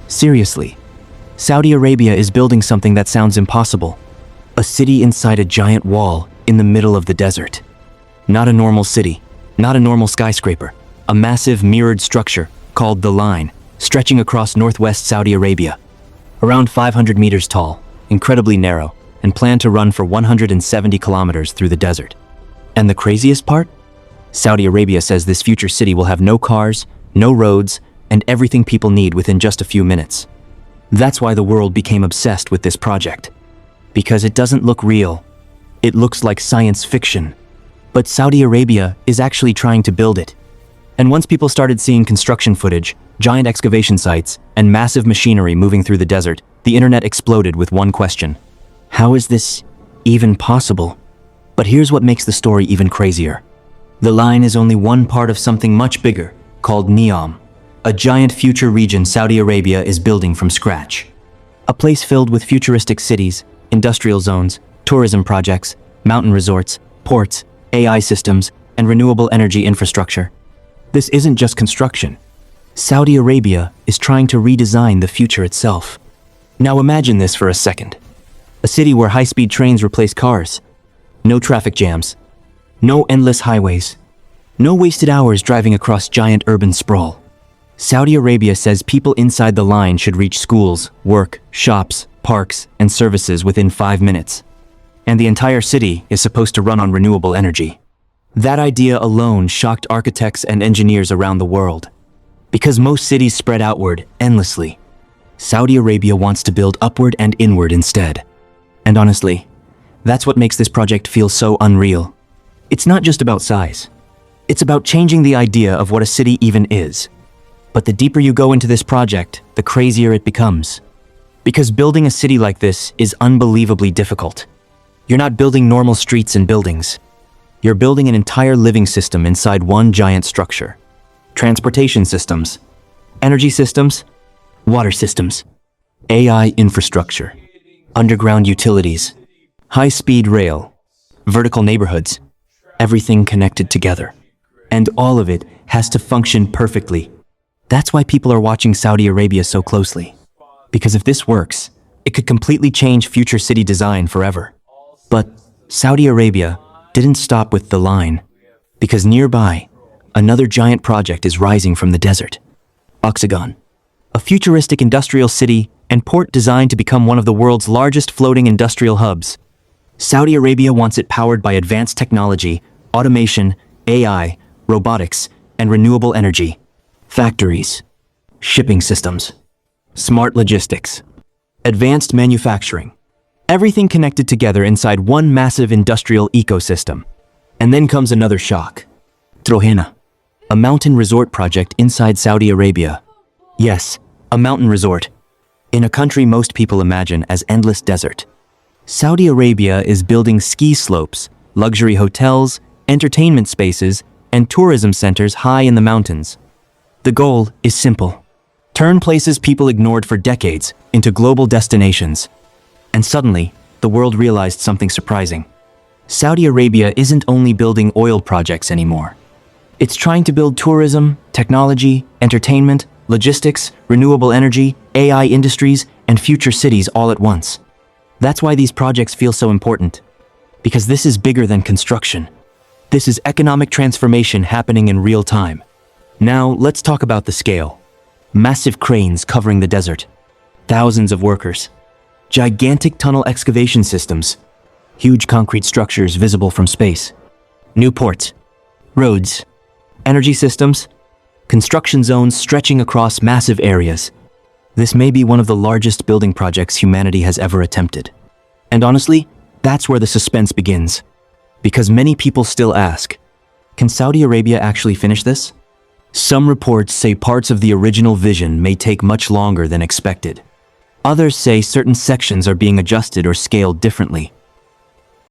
Seriously, Saudi Arabia is building something that sounds impossible. A city inside a giant wall in the middle of the desert. Not a normal city, not a normal skyscraper, a massive mirrored structure called the Line, stretching across northwest Saudi Arabia. Around 500 meters tall, incredibly narrow, and planned to run for 170 kilometers through the desert. And the craziest part? Saudi Arabia says this future city will have no cars, no roads, and everything people need within just a few minutes. That's why the world became obsessed with this project. Because it doesn't look real. It looks like science fiction. But Saudi Arabia is actually trying to build it. And once people started seeing construction footage, giant excavation sites, and massive machinery moving through the desert, the internet exploded with one question. How is this even possible? But here's what makes the story even crazier. The Line is only one part of something much bigger, called Neom, a giant future region Saudi Arabia is building from scratch. A place filled with futuristic cities, industrial zones, tourism projects, mountain resorts, ports, AI systems, and renewable energy infrastructure. This isn't just construction. Saudi Arabia is trying to redesign the future itself. Now imagine this for a second. A city where high-speed trains replace cars. No traffic jams. No endless highways. No wasted hours driving across giant urban sprawl. Saudi Arabia says people inside the Line should reach schools, work, shops, parks, and services within 5 minutes. And the entire city is supposed to run on renewable energy. That idea alone shocked architects and engineers around the world. Because most cities spread outward endlessly, Saudi Arabia wants to build upward and inward instead. And honestly, that's what makes this project feel so unreal. It's not just about size. It's about changing the idea of what a city even is. But the deeper you go into this project, the crazier it becomes. Because building a city like this is unbelievably difficult. You're not building normal streets and buildings. You're building an entire living system inside one giant structure. Transportation systems, energy systems, water systems, AI infrastructure, underground utilities, high-speed rail, vertical neighborhoods, everything connected together. And all of it has to function perfectly. That's why people are watching Saudi Arabia so closely. Because if this works, it could completely change future city design forever. But Saudi Arabia didn't stop with the Line, because nearby, another giant project is rising from the desert. Oxagon, a futuristic industrial city and port designed to become one of the world's largest floating industrial hubs. Saudi Arabia wants it powered by advanced technology, automation, AI, robotics, and renewable energy. Factories, shipping systems, smart logistics, advanced manufacturing. Everything connected together inside one massive industrial ecosystem. And then comes another shock. Trohena, a mountain resort project inside Saudi Arabia. Yes, a mountain resort. In a country most people imagine as endless desert. Saudi Arabia is building ski slopes, luxury hotels, entertainment spaces, and tourism centers high in the mountains. The goal is simple. Turn places people ignored for decades into global destinations. And suddenly, the world realized something surprising. Saudi Arabia isn't only building oil projects anymore. It's trying to build tourism, technology, entertainment, logistics, renewable energy, AI industries, and future cities all at once. That's why these projects feel so important. Because this is bigger than construction. This is economic transformation happening in real time. Now, let's talk about the scale. Massive cranes covering the desert. Thousands of workers. Gigantic tunnel excavation systems. Huge concrete structures visible from space. New ports. Roads. Energy systems. Construction zones stretching across massive areas. This may be one of the largest building projects humanity has ever attempted. And honestly, that's where the suspense begins. Because many people still ask, can Saudi Arabia actually finish this? Some reports say parts of the original vision may take much longer than expected. Others say certain sections are being adjusted or scaled differently.